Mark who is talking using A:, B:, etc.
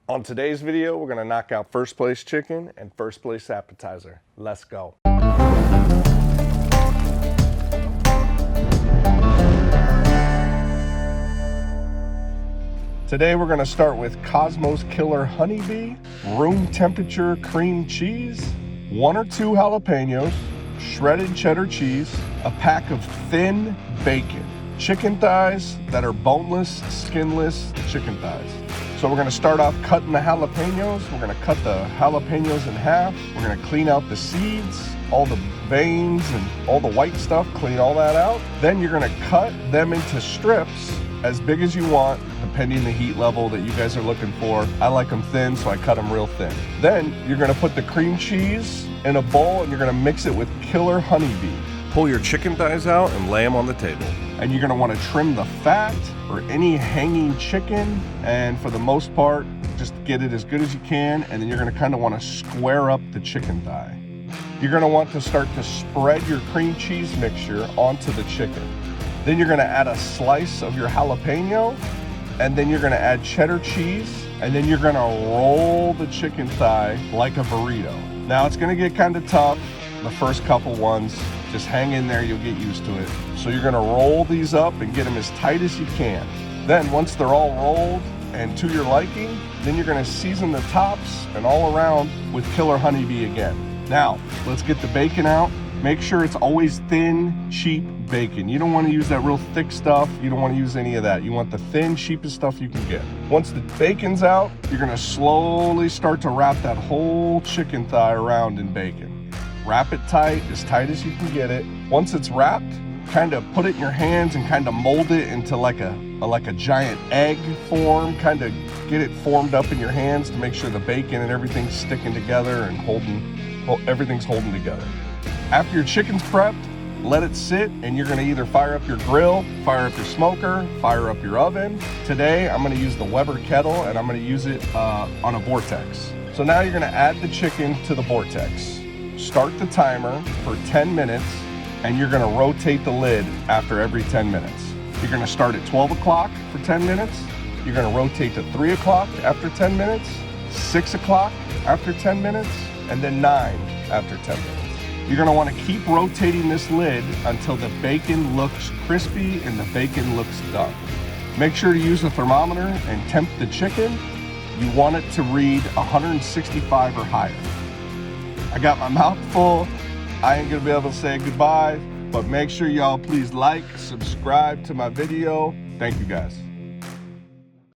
A: On today's video, we're gonna knock out first place chicken and first place appetizer. Let's go. Today we're gonna start with Cosmos Killer Honeybee, room temperature cream cheese, 1 or 2 jalapenos, shredded cheddar cheese, a pack of thin bacon, chicken thighs that are boneless, skinless chicken thighs. So we're gonna start off cutting the jalapenos. We're gonna cut the jalapenos in half. We're gonna clean out the seeds, all the veins and all the white stuff, clean all that out. Then you're gonna cut them into strips as big as you want, depending the heat level that you guys are looking for. I like them thin, so I cut them real thin. Then you're gonna put the cream cheese in a bowl and you're gonna mix it with Killer Honeybee. Pull your chicken thighs out and lay them on the table. And you're gonna wanna trim the fat or any hanging chicken, and for the most part, just get it as good as you can, and then you're gonna kinda wanna square up the chicken thigh. You're gonna want to start to spread your cream cheese mixture onto the chicken. Then you're gonna add a slice of your jalapeno, and then you're gonna add cheddar cheese, and then you're gonna roll the chicken thigh like a burrito. Now it's gonna get kinda tough, the first couple ones. Just hang in there, you'll get used to it. So you're gonna roll these up and get them as tight as you can. Then once they're all rolled and to your liking, then you're gonna season the tops and all around with Killer Honeybee again. Now, let's get the bacon out. Make sure it's always thin, cheap bacon. You don't wanna use that real thick stuff. You don't wanna use any of that. You want the thin, cheapest stuff you can get. Once the bacon's out, you're gonna slowly start to wrap that whole chicken thigh around in bacon. Wrap it tight as you can get it. Once it's wrapped, kind of put it in your hands and kind of mold it into like a giant egg form. Kind of get it formed up in your hands to make sure the bacon and everything's sticking together and everything's holding together. After your chicken's prepped, let it sit, and you're gonna either fire up your grill, fire up your smoker, fire up your oven. Today, I'm gonna use the Weber kettle, and I'm gonna use it on a vortex. So now you're gonna add the chicken to the vortex. Start the timer for 10 minutes, and you're gonna rotate the lid after every 10 minutes. You're gonna start at 12 o'clock for 10 minutes. You're gonna rotate to 3 o'clock after 10 minutes, 6 o'clock after 10 minutes, and then 9 after 10 minutes. You're gonna wanna keep rotating this lid until the bacon looks crispy and the bacon looks done. Make sure to use a thermometer and temp the chicken. You want it to read 165 or higher. I got my mouth full. I ain't gonna be able to say goodbye, but make sure y'all please like, subscribe to my video. Thank you guys.